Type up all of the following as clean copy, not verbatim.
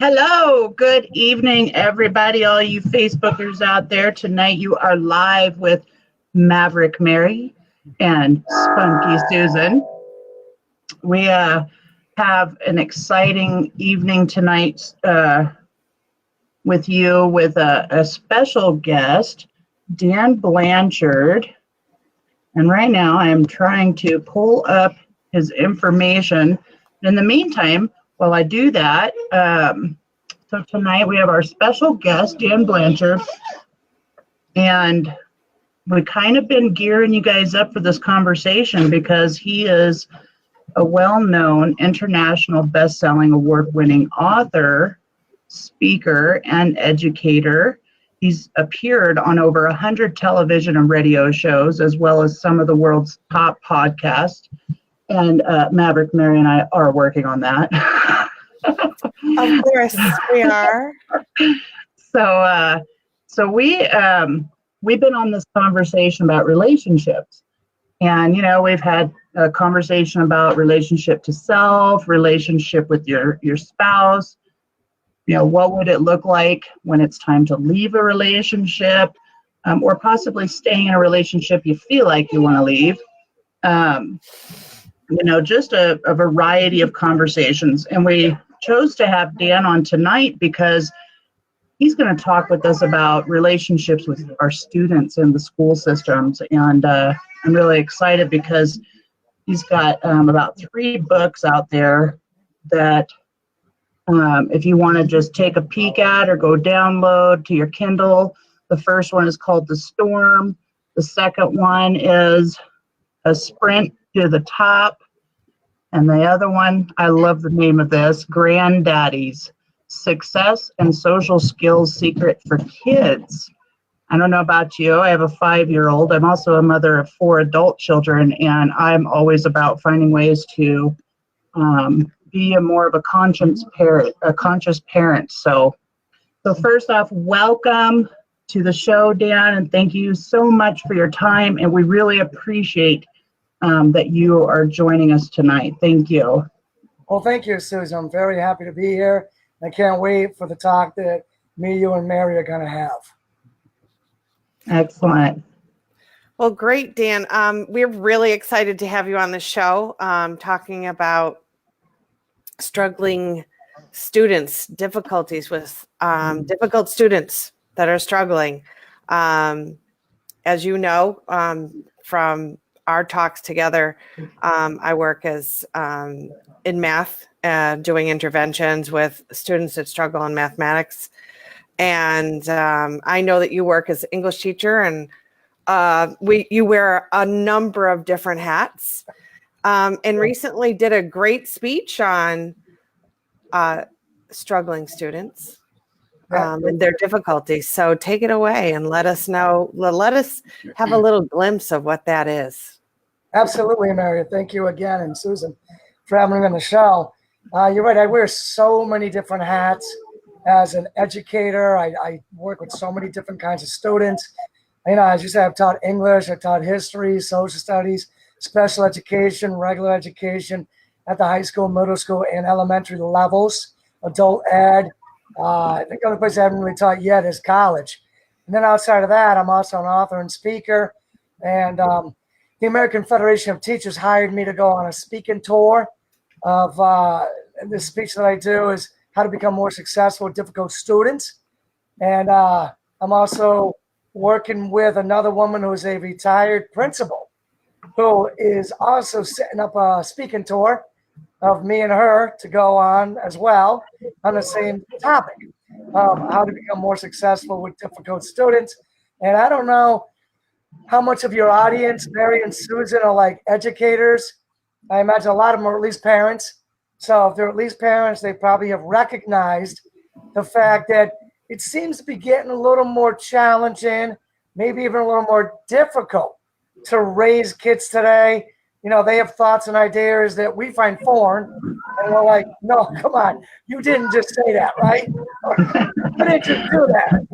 Hello, good evening, everybody, all you Facebookers out there. Tonight you are live with Maverick Mary and Spunky Susan. We have an exciting evening tonight with you with a special guest, Dan Blanchard. And right now I am trying to pull up his information. In the meantime, while I do that, so tonight we have our special guest, Dan Blanchard, and we've kind of been gearing you guys up for this conversation because he is a well-known international best-selling award-winning author, speaker, and educator. He's appeared on over 100 television and radio shows, as well as some of the world's top podcasts. And Maverick, Mary, and I are working on that. Of course, we are. So we've been on this conversation about relationships, and we've had a conversation about relationship to self, relationship with your spouse. What would it look like when it's time to leave a relationship, or possibly staying in a relationship you feel like you want to leave. Just a variety of conversations. And we chose to have Dan on tonight because he's going to talk with us about relationships with our students in the school systems. And I'm really excited because he's got about 3 books out there that if you want to just take a peek at or go download to your Kindle. The first one is called The Storm. The second one is A Sprint to the Top. And the other one, I love the name of this, Granddaddy's Success and Social Skills Secret for Kids. I don't know about you. I have a 5-year-old. I'm also a mother of 4 adult children, and I'm always about finding ways to be more of a conscious parent. So first off, welcome to the show, Dan, and thank you so much for your time. And we really appreciate that you are joining us tonight. Thank you. Well, thank you, Susan. I'm very happy to be here. I can't wait for the talk that me, you, and Mary are going to have. Excellent. Well, great, Dan. We're really excited to have you on the show talking about struggling students, difficulties with difficult students that are struggling. As you know, from our talks together, I work as in math, doing interventions with students that struggle in mathematics. And I know that you work as an English teacher, and you wear a number of different hats, and recently did a great speech on struggling students and their difficulties. So take it away and let us know, let us have a little glimpse of what that is. Absolutely, Mary. Thank you again, and Susan, for having me on the show. You're right. I wear so many different hats as an educator. I work with so many different kinds of students. As you said, I've taught English, I've taught history, social studies, special education, regular education at the high school, middle school, and elementary levels, adult ed. I think the only place I haven't really taught yet is college. And then outside of that, I'm also an author and speaker. And the American Federation of Teachers hired me to go on a speaking tour of the speech that I do is how to become more successful with difficult students. And I'm also working with another woman who is a retired principal who is also setting up a speaking tour of me and her to go on as well on the same topic of how to become more successful with difficult students. And I don't know how much of your audience, Mary and Susan, are like educators. I imagine a lot of them are at least parents. So if they're at least parents, they probably have recognized the fact that it seems to be getting a little more challenging, maybe even a little more difficult to raise kids today. They have thoughts and ideas that we find foreign, and we're like, no, come on, you didn't just say that, right? You didn't just do that.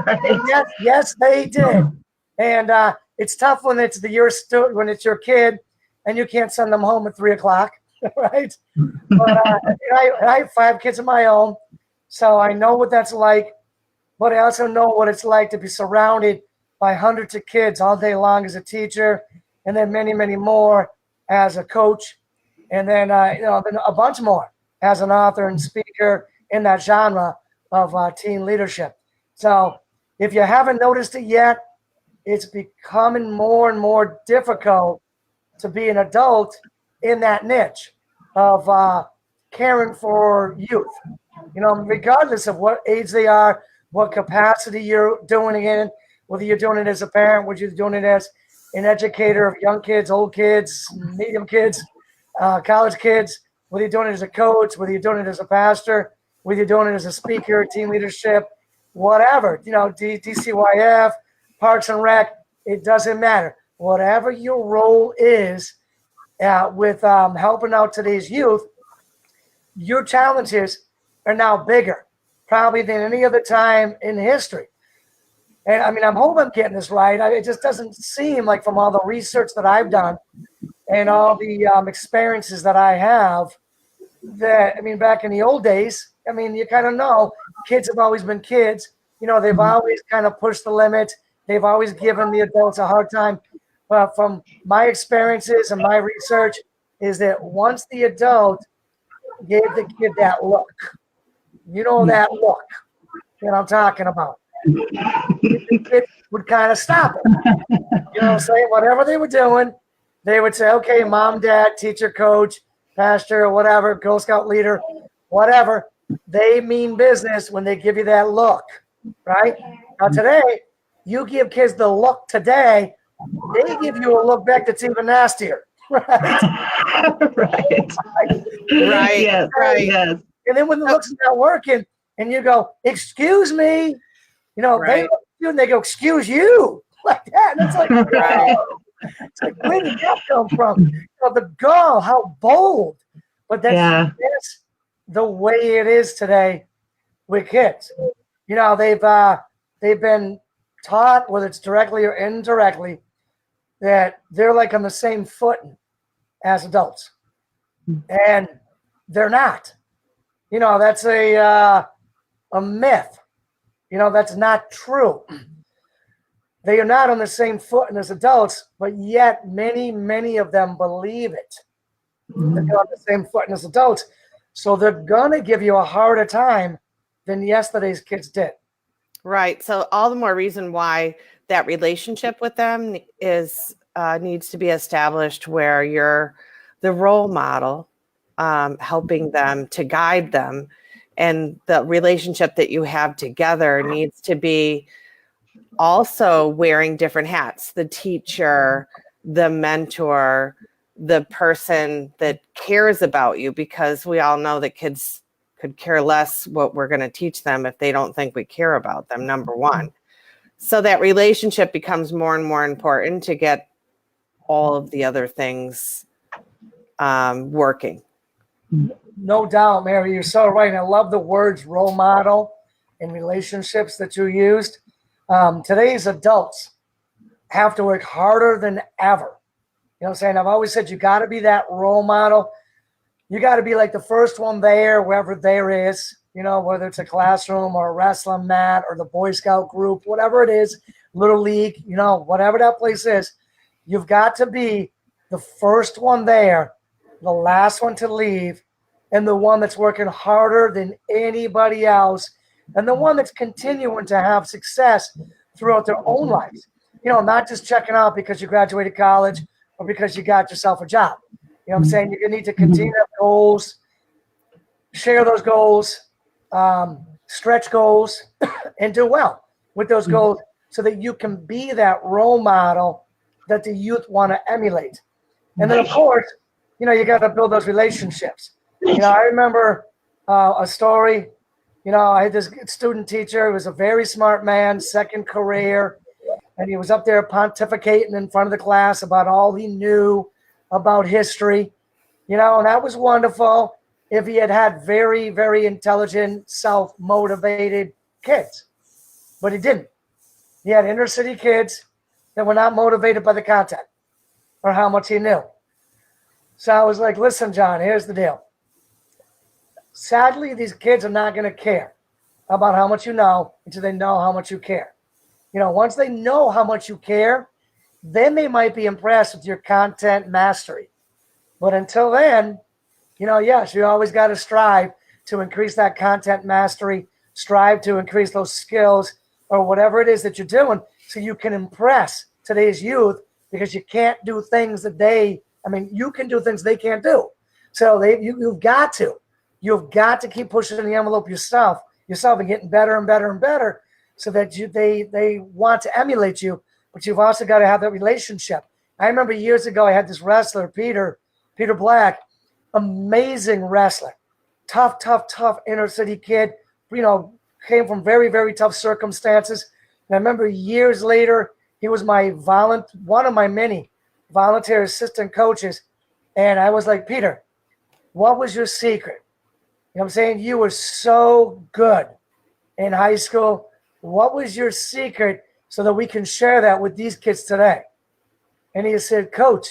Right. Yes, they did. And it's tough when it's your kid and you can't send them home at 3 o'clock. right? But I have 5 kids of my own, so I know what that's like. But I also know what it's like to be surrounded by hundreds of kids all day long as a teacher, and then many, many more as a coach, and then then a bunch more as an author and speaker in that genre of teen leadership. So if you haven't noticed it yet, it's becoming more and more difficult to be an adult in that niche of caring for youth. Regardless of what age they are, what capacity you're doing it in, whether you're doing it as a parent, whether you're doing it as an educator of young kids, old kids, medium kids, college kids, whether you're doing it as a coach, whether you're doing it as a pastor, whether you're doing it as a speaker, team leadership, whatever, DCYF, Parks and Rec, it doesn't matter. Whatever your role is with helping out today's youth, your challenges are now bigger, probably than any other time in history. And I mean, I'm hoping I'm getting this right. It just doesn't seem like, from all the research that I've done and all the experiences that I have, that, I mean, back in the old days, I mean, you kind of know kids have always been kids. They've always kind of pushed the limit. They've always given the adults a hard time. But from my experiences and my research is that once the adult gave the kid that look, that look that I'm talking about, it would kind of stop it. Say whatever they were doing, they would say, okay, mom, dad, teacher, coach, pastor, or whatever, Girl Scout leader, whatever, they mean business when they give you that look, right? Now today, you give kids the look today, they give you a look back that's even nastier, right? Right. Yes. Right. Yes. And then when the look's not working, and you go, excuse me, they look at you and they go, excuse you, like that. And it's like, it's like, where did that come from? The gall, how bold. But that's the way it is today with kids. They've been taught, whether it's directly or indirectly, that they're like on the same footing as adults, and they're not. That's a myth. That's not true. They are not on the same footing as adults, but yet many of them believe it. That they're on the same footing as adults, so they're gonna give you a harder time than yesterday's kids did. Right. So all the more reason why that relationship with them is needs to be established, where you're the role model, helping them, to guide them, and the relationship that you have together needs to be also wearing different hats: the teacher, the mentor, the person that cares about you, because we all know that kids could care less what we're going to teach them if they don't think we care about them, number one. So that relationship becomes more and more important to get all of the other things working. No doubt, Mary, you're so right. And I love the words role model and relationships that you used. Today's adults have to work harder than ever. What I'm saying? I've always said you got to be that role model. You got to be like the first one there, wherever there is, whether it's a classroom or a wrestling mat or the Boy Scout group, whatever it is, Little League, whatever that place is, you've got to be the first one there, the last one to leave, and the one that's working harder than anybody else, and the one that's continuing to have success throughout their own lives. Not just checking out because you graduated college or because you got yourself a job. What I'm saying? You need to continue to have goals, share those goals, stretch goals, and do well with those goals so that you can be that role model that the youth want to emulate. And then, of course, you got to build those relationships. I remember a story. I had this student teacher. He was a very smart man, second career, and he was up there pontificating in front of the class about all he knew about history, and that was wonderful if he had very, very intelligent, self-motivated kids. But he didn't. He had inner city kids that were not motivated by the content or how much he knew. So I was like, listen, John, here's the deal. Sadly, these kids are not going to care about how much you know until they know how much you care. Once they know how much you care, then they might be impressed with your content mastery. But until then, yes, you always got to strive to increase that content mastery, strive to increase those skills or whatever it is that you're doing so you can impress today's youth, because you can't do things that you can do things they can't do. So you've got to keep pushing the envelope yourself and getting better and better and better so that they want to emulate you, but you've also got to have that relationship. I remember years ago, I had this wrestler, Peter Black, amazing wrestler, tough inner city kid, came from very, very tough circumstances. And I remember years later, he was one of my many volunteer assistant coaches. And I was like, Peter, what was your secret? You know what I'm saying? You were so good in high school. What was your secret so that we can share that with these kids today? And he said, Coach,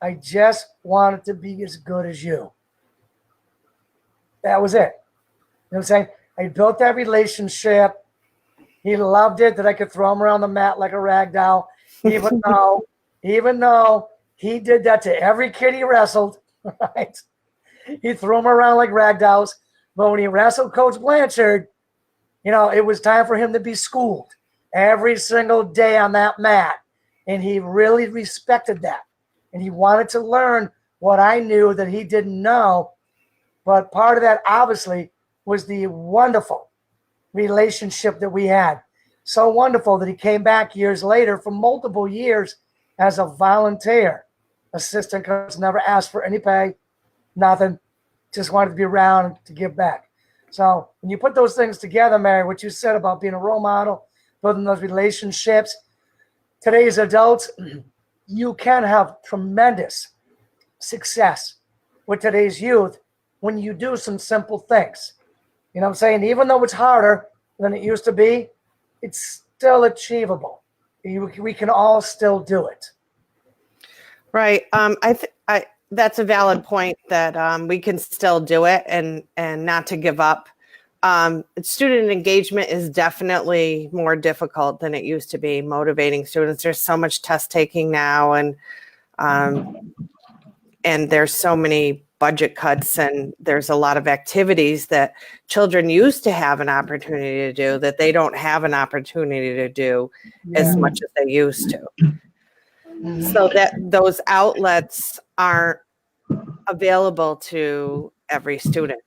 I just wanted to be as good as you. That was it. You know what I'm saying? I built that relationship. He loved it that I could throw him around the mat like a rag doll, even though he did that to every kid he wrestled, right? He threw him around like rag dolls. But when he wrestled Coach Blanchard, it was time for him to be schooled every single day on that mat. And he really respected that. And he wanted to learn what I knew that he didn't know. But part of that, obviously, was the wonderful relationship that we had. So wonderful that he came back years later for multiple years as a volunteer assistant coach, never asked for any pay, nothing, just wanted to be around to give back. So when you put those things together, Mary, what you said about being a role model, building those relationships, today's adults, you can have tremendous success with today's youth when you do some simple things. You know what I'm saying? Even though it's harder than it used to be, it's still achievable. We can all still do it. Right. That's a valid point that we can still do it and not to give up. Student engagement is definitely more difficult than it used to be, motivating students. There's so much test taking now, and there's so many budget cuts, and there's a lot of activities that children used to have an opportunity to do that they don't have an opportunity to do as much as they used to. So that those outlets aren't available to every student,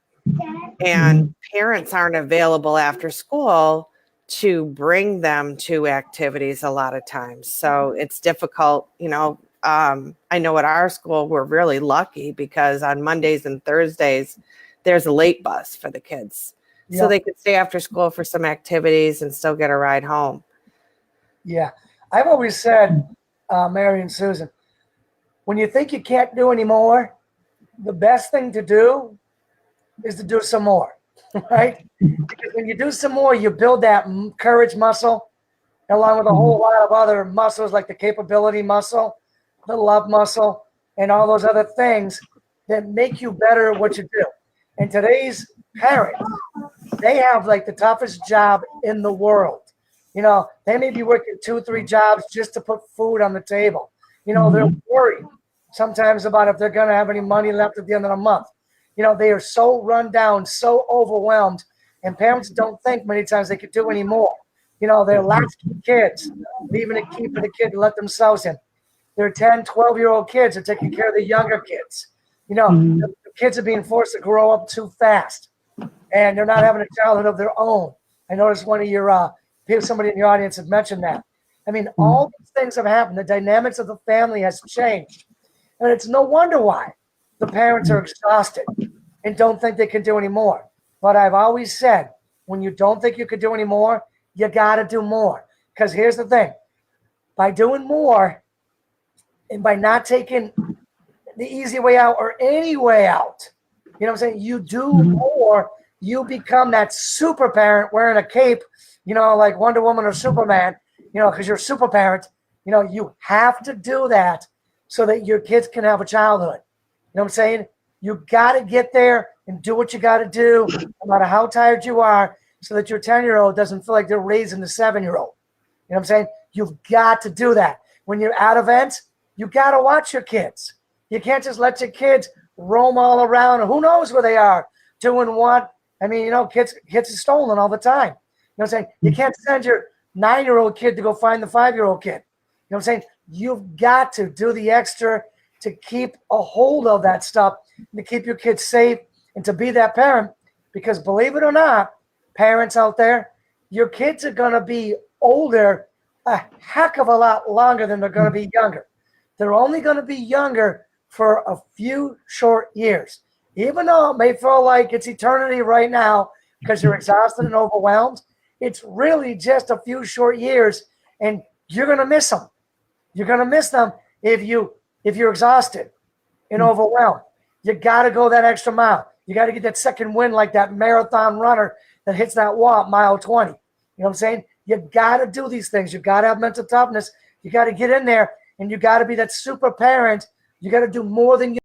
and parents aren't available after school to bring them to activities a lot of times. So it's difficult, I know at our school, we're really lucky because on Mondays and Thursdays, there's a late bus for the kids. Yeah. So they could stay after school for some activities and still get a ride home. Yeah. I've always said, Mary and Susan, when you think you can't do any more, the best thing to do is to do some more, right? Because when you do some more, you build that courage muscle along with a whole lot of other muscles like the capability muscle, the love muscle, and all those other things that make you better at what you do. And today's parents, they have like the toughest job in the world. They may be working 2-3 jobs just to put food on the table. They're worried sometimes about if they're going to have any money left at the end of the month. They are so run down, so overwhelmed, and parents don't think many times they could do any more. They're latchkey kids, leaving a key for the kid to let themselves in. Their 10, 12-year-old kids are taking care of the younger kids. The kids are being forced to grow up too fast, and they're not having a childhood of their own. I noticed one of your somebody in the audience had mentioned that. I mean, all these things have happened. The dynamics of the family has changed, and it's no wonder why the parents are exhausted and don't think they can do any more. But I've always said, when you don't think you can do any more, you got to do more. Because here's the thing. By doing more and by not taking the easy way out or any way out, you know what I'm saying? You do more, you become that super parent wearing a cape, like Wonder Woman or Superman, because you're a super parent. You have to do that so that your kids can have a childhood. You know what I'm saying? You got to get there and do what you got to do, no matter how tired you are, so that your 10-year-old doesn't feel like they're raising the 7-year-old. You know what I'm saying? You've got to do that. When you're at events, you got to watch your kids. You can't just let your kids roam all around, and who knows where they are doing what. I mean, kids are stolen all the time. You know what I'm saying? You can't send your 9-year-old kid to go find the 5-year-old kid. You know what I'm saying? You've got to do the extra to keep a hold of that stuff, and to keep your kids safe, and to be that parent. Because believe it or not, parents out there, your kids are going to be older a heck of a lot longer than they're going to be younger. They're only going to be younger for a few short years. Even though it may feel like it's eternity right now because you're exhausted and overwhelmed, it's really just a few short years, and you're going to miss them. You're going to miss them if you're exhausted and overwhelmed. You got to go that extra mile. You got to get that second win like that marathon runner that hits that wall at mile 20. You know what I'm saying? You got to do these things. You got to have mental toughness. You got to get in there, and you got to be that super parent. You got to do more than you